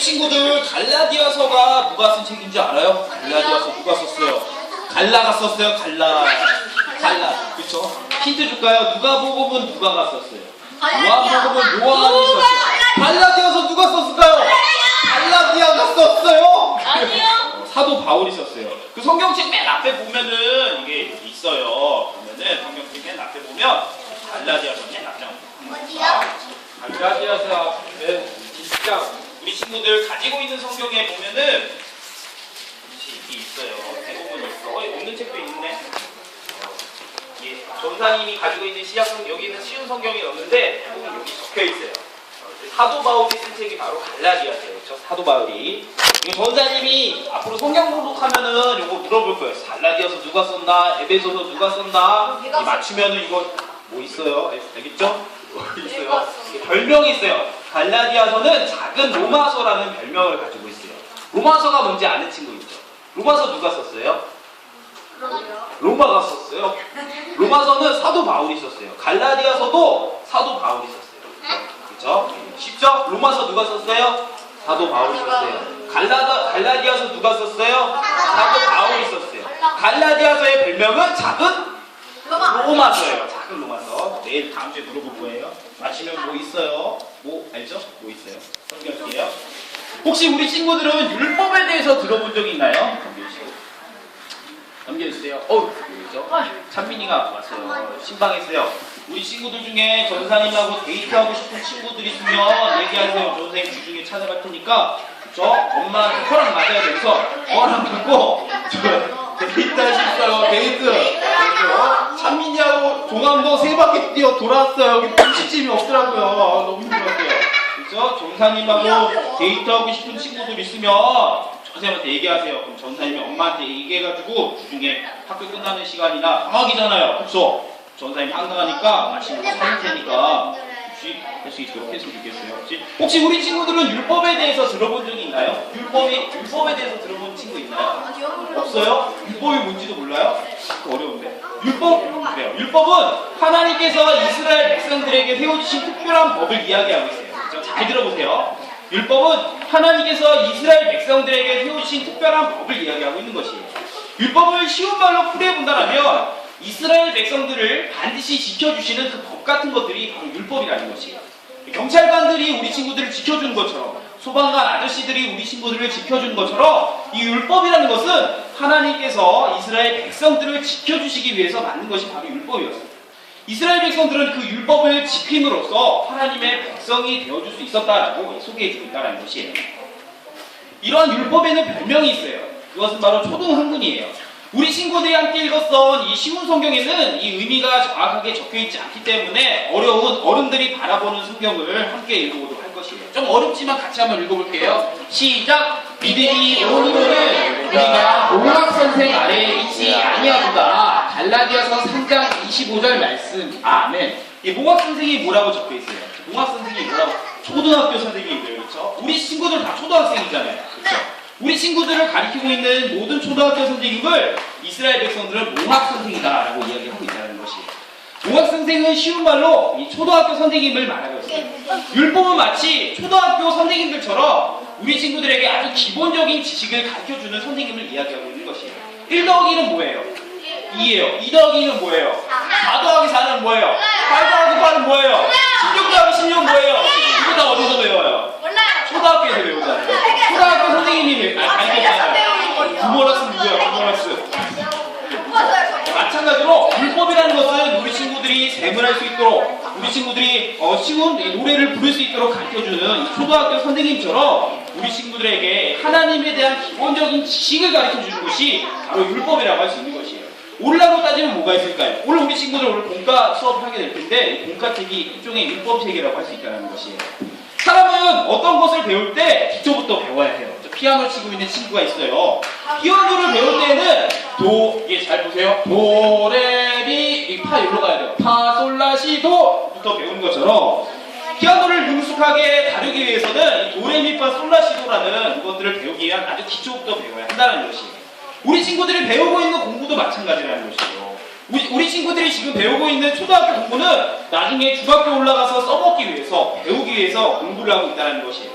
친구들 갈라디아서가 누가 쓴 책인지 알아요? 갈라디아서 누가 썼어요? 갈라가 썼어요. 갈라. 그쵸? 힌트 줄까요? 누가복음은 누가가 썼어요. 요한복음은 요한이 썼어요. 갈라디아서 누가 썼을까요? 갈라디아가 썼어요. 아니요. 사도 바울이 썼어요. 그 성경책 맨 앞에 보면은 이게 있어요. 보면은 성경책 맨 앞에 보면 갈라디아서 맨 앞에 갈라디아서 앞에 20장 우리 친구들 가지고 있는 성경에 보면은 이게 있어요. 대부분 있어. 없는 책도 있네. 예, 전사님이 가지고 있는 시약성 여기는 쉬운 성경이 없는데 대부분 여기 적혀 있어요. 사도 바울이 쓴 책이 바로 갈라디아서예요. 그렇죠? 사도 바울이. 이거 전사님이 앞으로 성경 공독하면은 이거 물어볼 거예요. 갈라디아서 누가 썼나? 에베소서 누가 썼나? 이 맞추면은 이거 뭐 있어요? 알겠죠? 뭐 있어요? 별명이 있어요. 갈라디아서는 작은 로마서라는 별명을 가지고 있어요. 로마서가 뭔지 아는 친구 있죠? 로마서 누가 썼어요? 로마가 썼어요. 로마서는 사도 바울이 썼어요. 갈라디아서도 사도 바울이 썼어요. 그렇죠? 쉽죠? 로마서 누가 썼어요? 사도 바울이 썼어요. 갈라디아서 누가 썼어요? 사도 바울이 썼어요. 갈라디아서의 별명은 작은 로마서예요. 작은 로마서. 내일 다음 주에 물어볼 거예요. 맞히면 뭐 있어요? 뭐 알죠? 뭐 있어요? 성경이에요. 혹시 우리 친구들은 율법에 대해서 들어본 적이 있나요? 넘겨주세요. 그죠? 찬민이가 왔어요. 신방했어요. 우리 친구들 중에 전사님하고 데이트하고 싶은 친구들이 있으면 얘기하세요. 전사님 주중에 찾아갈 테니까 그쵸? 엄마한테 허락 맞아야 돼서 허락 받고 데이트 하셨어요. 데이트. 찬민이하고 종암도 3바퀴 뛰어 돌아왔어요. 여기 분식집이 없더라고요. 너무 힘들었어요. 그래서 전사님하고 데이트하고 싶은 친구들 있으면 선생님한테 얘기하세요. 그럼 전사님이 엄마한테 얘기해가지고 주중에 학교 끝나는 시간이나 방학이잖아요. 그쵸? 전사님이 항상 하니까 맛있는 거 사줄 테니까 혹시 할 수 있도록 했으면 좋겠어요. 혹시 우리 친구들은 율법에 대해서 들어본 적이 있나요? 율법에 대해서 들어본 친구 있나요? 없어요? 율법이 뭔지도 몰라요? 어려운데. 그래요. 율법은 하나님께서 이스라엘 백성들에게 세워주신 특별한 법을 이야기하고 있어요. 그렇죠? 잘 들어보세요. 율법은 하나님께서 이스라엘 백성들에게 세우신 특별한 법을 이야기하고 있는 것이에요. 율법을 쉬운 말로 풀이해본다면 이스라엘 백성들을 반드시 지켜주시는 그 법 같은 것들이 바로 율법이라는 것이에요. 경찰관들이 우리 친구들을 지켜주는 것처럼 소방관 아저씨들이 우리 친구들을 지켜주는 것처럼 이 율법이라는 것은 하나님께서 이스라엘 백성들을 지켜주시기 위해서 만든 것이 바로 율법이었어요. 이스라엘 백성들은 그 율법을 지킴으로써 하나님의 백성이 되어줄 수 있었다라고 소개해주고 있다는 것이에요. 이러한 율법에는 별명이 있어요. 그것은 바로 초등학문이에요. 우리 친구들이 함께 읽었던 이 쉬운 성경에는 이 의미가 정확하게 적혀있지 않기 때문에 어려운 어른들이 바라보는 성경을 함께 읽어보도록 할 것이에요. 좀 어렵지만 같이 한번 읽어볼게요. 시작! 믿음이 오늘은 우리가 농학 선생 아래에 있지 아니하도다. 갈라디아서 3장 25절 말씀. 아멘. 이 농학 선생이 뭐라고 적혀 있어요? 농학 선생이 뭐라고? 초등학교 선생님이에요. 그렇죠? 우리 친구들 다 초등학생이잖아요. 그렇죠? 우리 친구들을 가리키고 있는 모든 초등학교 선생님을 이스라엘 백성들은 농학 선생이다라고 이야기하고 있다는 것이에요. 농학 선생은 쉬운 말로 이 초등학교 선생님을 말하고 있어요. 율법은 마치 초등학교 선생님들처럼 우리 친구들에게 아주 기본적인 지식을 가르쳐주는 선생님을 이야기하고 있는 것이에요. 1 더하기는 뭐예요? 2예요. 2 더하기는 뭐예요? 4 더하기 4는 뭐예요? 8 더하기 8은 뭐예요? 16 더하기 16은 뭐예요? 이거 다 어디서 배워요? 초등학교에서 배우잖아요. 초등학교 선생님이 가르쳤잖아요. 구모라스 누구야? 구모라스. 마찬가지로 율법이라는 것은 우리 친구들이 셈을 할 수 있도록 우리 친구들이 쉬운 노래를 부를 수 있도록 가르쳐주는 초등학교 선생님처럼 우리 친구들에게 하나님에 대한 기본적인 지식을 가르쳐주는 것이 바로 율법이라고 할 수 있는 것이에요. 오늘날로 따지면 뭐가 있을까요? 오늘 우리 친구들 오늘 본과 수업을 하게 될 텐데 본과책이 일종의 율법책이라고 할 수 있다는 것이에요. 사람은 어떤 것을 배울 때 기초부터 배워야 해요. 피아노를 치고 있는 친구가 있어요. 피아노를 배울 때는 잘 보세요. 도, 레, 미, 파 여기로 가야 돼요. 파, 솔, 라, 시, 도부터 배우는 것처럼 피아노를 능숙하게 다루기 위해서는 도, 레, 미, 파, 솔, 라, 시, 도라는 것들을 배우기 위한 아주 기초부터 배워야 한다는 것이에요. 우리 친구들이 배우고 있는 공부도 마찬가지라는 것이에요. 우리 친구들이 지금 배우고 있는 초등학교 공부는 나중에 중학교 올라가서 써먹기 위해서 배우기 위해서 공부를 하고 있다는 것이에요.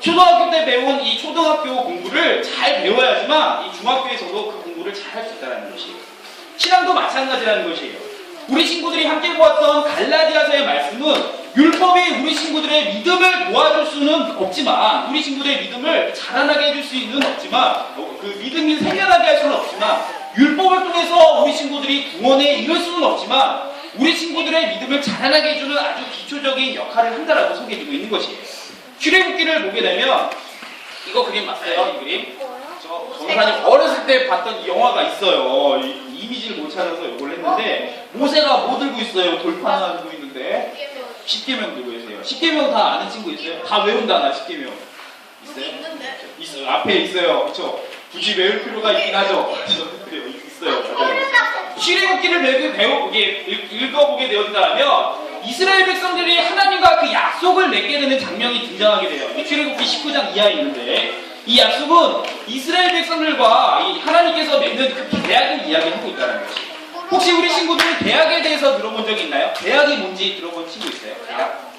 초등학교 때 배운 이 초등학교 공부를 잘 배워야지만 이 중학교에서도 그 공부를 잘 할 수 있다는 것이에요. 신앙도 마찬가지라는 것이에요. 우리 친구들이 함께 보았던 갈라디아서의 말씀은 율법이 우리 친구들의 믿음을 도와줄 수는 없지만, 우리 친구들의 믿음을 자라나게 해줄 수는 없지만, 그 믿음이 생겨나게 할 수는 없지만, 율법을 통해서 우리 친구들이 구원에 이를 수는 없지만, 우리 친구들의 믿음을 자라나게 해주는 아주 기초적인 역할을 한다라고 소개해주고 있는 것이에요. 출애굽기를 보게 되면 이거 그림 맞아요? 이 그림? 전사님 어렸을 때 봤던 이 영화가 있어요. 이미지를 못 찾아서 이걸 했는데, 모세가 뭐 들고 있어요? 돌판 하나 들고 있는데 십계명 들고 있어요. 십계명 다 아는 친구 있어요? 다 외운다 나 십계명. 있어요? 있어요. 앞에 있어요. 그렇죠? 굳이 외울 필요가 있긴 하죠. 그래요. 있어요. 출애굽기를 읽어보게 되었다면 이스라엘 백성들이 하나님과 그 약속을 맺게 되는 장면이 등장하게 돼요. 출애굽기 19장 이하에 있는데, 이 약속은 이스라엘 백성들과 하나님께서 맺는 그 계약을 이야기하고 있다는 것이. 혹시 우리 친구들 계약에 대해서 들어본 적이 있나요? 계약이 뭔지 들어본 친구 있어요? 계약?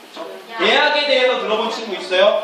계약에 대해서 들어본 친구 있어요?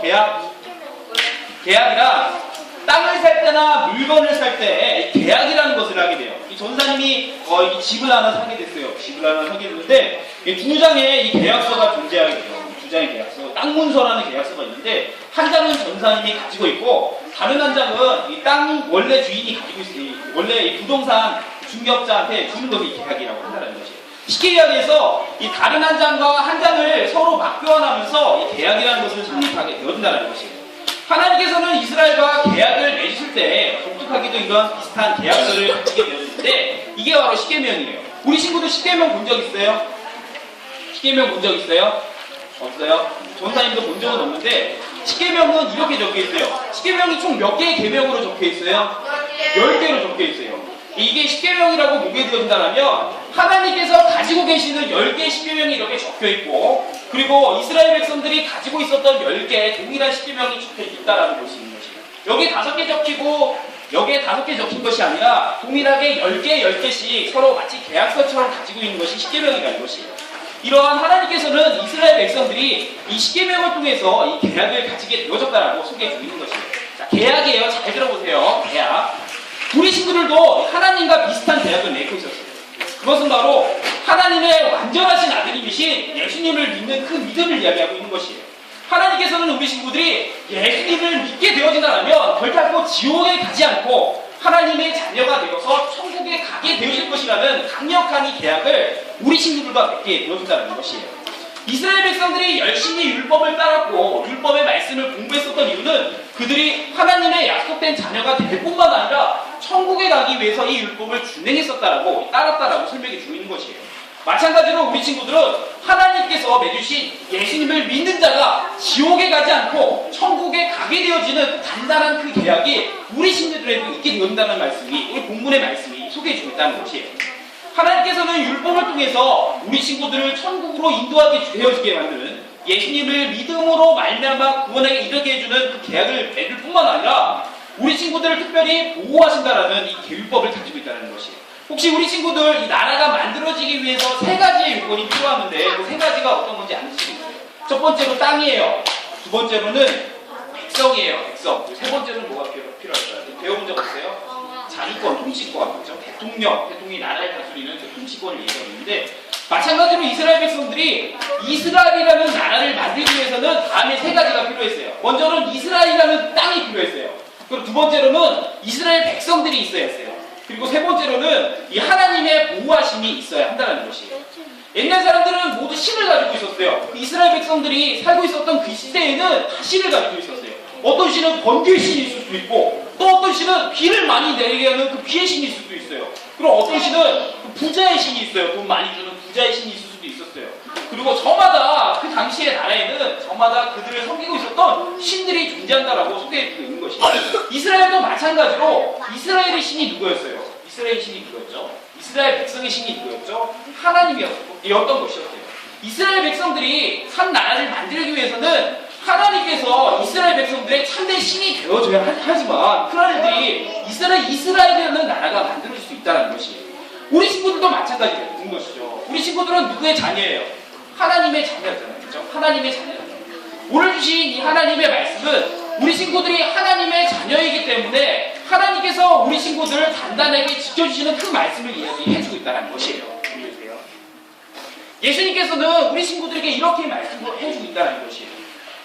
계약이란 땅을 살 때나 물건을 살 때 계약이라는 것을 하게 돼요. 이 전사님이 이 집을 하나 사게 됐어요. 집을 하나 사게 됐는데, 두 장의 이 계약서가 존재하게 돼요. 두 장의 계약서, 땅 문서라는 계약서가 있는데, 한 장은 전사님이 가지고 있고, 다른 한 장은 이 땅 원래 주인이 가지고 있어요. 원래 이 부동산 중개업자한테 주는 것이 계약이라고 한다는 것이에요. 쉽게 이야기해서 이 다른 한 장과 한 장을 서로 맞교환하면서 이 계약이라는 것을 성립하게 되어진다는 것이에요. 하나님께서는 이스라엘과 계약을 맺으실 때 독특하게도 이런 비슷한 계약서를 가지게 되었는데, 이게 바로 십계명이에요. 우리 친구들 십계명 본 적 있어요? 십계명 본 적 있어요? 없어요? 전사님도 본 적은 없는데, 십계명은 이렇게 적혀 있어요. 십계명이 총 몇 개의 계명으로 적혀 있어요? 10개로 적혀 있어요. 이게 십계명이라고 보게 되었다면 하나님께서 가지고 계시는 10개의 십계명이 이렇게 적혀 있고, 그리고 이스라엘 백성들이 가지고 있었던 10개의 동일한 십계명이 적혀 있다라는 것이 있는 것이에요. 여기에 5개 적히고 여기에 5개 적힌 것이 아니라 동일하게 10개씩 서로 마치 계약서처럼 가지고 있는 것이 십계명이라는 것이에요. 이러한 하나님께서는 이스라엘 백성들이 이 십계명을 통해서 이 계약을 가지게 되어졌다라고 소개해 주고 있는 것이에요. 자, 계약이에요. 잘 들어보세요. 계약. 우리 친구들도 하나님과 비슷한 계약을 맺고 있었어요. 그것은 바로 하나님의 완전하신 아들님이신 예수님을 믿는 그 믿음을 이야기하고 있는 것이에요. 하나님께서는 우리 친구들이 예수님을 믿게 되어진다면 결단코 지옥에 가지 않고 하나님의 자녀가 되어서 천국에 가게 되어질 것이라는 강력한 이 계약을 우리 친구들과 맺게 되어진다는 것이에요. 이스라엘 백성들이 열심히 율법을 따랐고 율법의 말씀을 공부했었던 이유는 그들이 하나님의 약속된 자녀가 될 뿐만 아니라 천국에 가기 위해서 이 율법을 준행했었다라고, 따랐다라고 설명해 주고 있는 것이에요. 마찬가지로 우리 친구들은 하나님께서 맺으신 예수님을 믿는 자가 지옥에 가지 않고 천국에 가게 되어지는 단단한 그 계약이 우리 친구들에도 있게 되었다는 말씀이, 우리 본문의 말씀이 소개해 주고 있다는 것이에요. 하나님께서는 율법을 통해서 우리 친구들을 천국으로 인도하게 되어지게 만드는, 예수님을 믿음으로 말미암아 구원하게 이르게 해주는 그 계약을 맺을 뿐만 아니라 우리 친구들을 특별히 보호하신다라는 이 율법을 가지고 있다는 것이에요. 혹시 우리 친구들 이 나라가 만들어지기 위해서 3가지의 요건이 필요하는데 그 3가지가 어떤 건지 아실 수 있어요? 첫 번째로 땅이에요. 두 번째로는 백성이에요. 백성. 세 번째로는 뭐가 필요할까요? 배워본 적 있어요? 자주권, 통치권. 그렇죠? 대통령이 나라를 다스리는 그 통치권을 얘기하고 있는데, 마찬가지로 이스라엘 백성들이 이스라엘이라는 나라를 만들기 위해서는 다음에 3가지가 필요했어요. 먼저는 이스라엘이라는 땅이 필요했어요. 그리고 두 번째로는 이스라엘 백성들이 있어야 했어요. 그리고 세 번째로는 이 하나님의 보호하심이 있어야 한다는 것이에요. 옛날 사람들은 모두 신을 가지고 있었어요. 이스라엘 백성들이 살고 있었던 그 시대에는 다 신을 가지고 있었어요. 어떤 신은 번개의 신이 있을 수도 있고, 또 어떤 신은 비를 많이 내리게 하는 그 비의 신이 있을 수도 있어요. 그리고 어떤 신은 부자의 신이 있어요. 돈 많이 주는 부자의 신이 있을 수도 있었어요. 그리고 저마다 그 당시의 나라에는 저마다 그들을 섬기고 있었던 신들이 존재한다라고 소개해주고 있는 것이에요. 이스라엘도 마찬가지로 이스라엘의 신이 누구였어요? 이스라엘 신이 누구였죠? 이스라엘 백성의 신이 누구였죠? 하나님이었던 것이었어요. 이스라엘 백성들이 한 나라를 만들기 위해서는 하나님께서 이스라엘 백성들의 참된 신이 되어줘야 하지만 그들이 이스라엘이라는 나라가 만들어질 수 있다는 것이에요. 우리 친구들도 마찬가지인 것이죠. 우리 친구들은 누구의 자녀예요? 하나님의 자녀잖아요. 그렇죠? 하나님의 자녀잖아요. 오늘 주신 이 하나님의 말씀은 우리 친구들이 하나님의 자녀이기 때문에 하나님께서 우리 친구들을 단단하게 지켜주시는 그 말씀을 이야기해주고 있다는 것이에요. 보세요. 예수님께서는 우리 친구들에게 이렇게 말씀을 해주고 있다는 것이에요.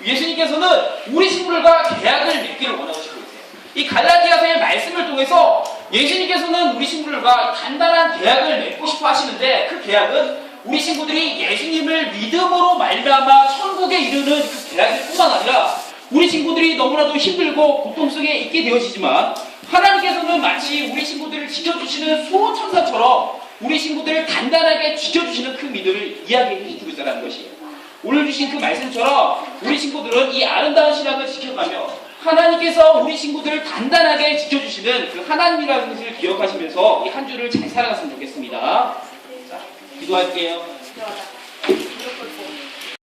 예수님께서는 우리 친구들과 계약을 맺기를 원하고 싶고 있어요. 이 갈라디아서의 말씀을 통해서 예수님께서는 우리 친구들과 단단한 계약을 맺고 싶어 하시는데 그 계약은 우리 친구들이 예수님을 믿음으로 말미암아 천국에 이르는 그 계약일 뿐만 아니라 우리 친구들이 너무나도 힘들고 고통 속에 있게 되어지지만 하나님께서는 마치 우리 친구들을 지켜주시는 수호천사처럼 우리 친구들을 단단하게 지켜주시는 그 믿음을 이야기해주고 있다는 것이에요. 오늘 주신 그 말씀처럼 우리 친구들은 이 아름다운 신앙을 지켜가며 하나님께서 우리 친구들을 단단하게 지켜주시는 그 하나님이라는 것을 기억하시면서 이 한 주를 잘 살아갔으면 좋겠습니다. 자, 기도할게요.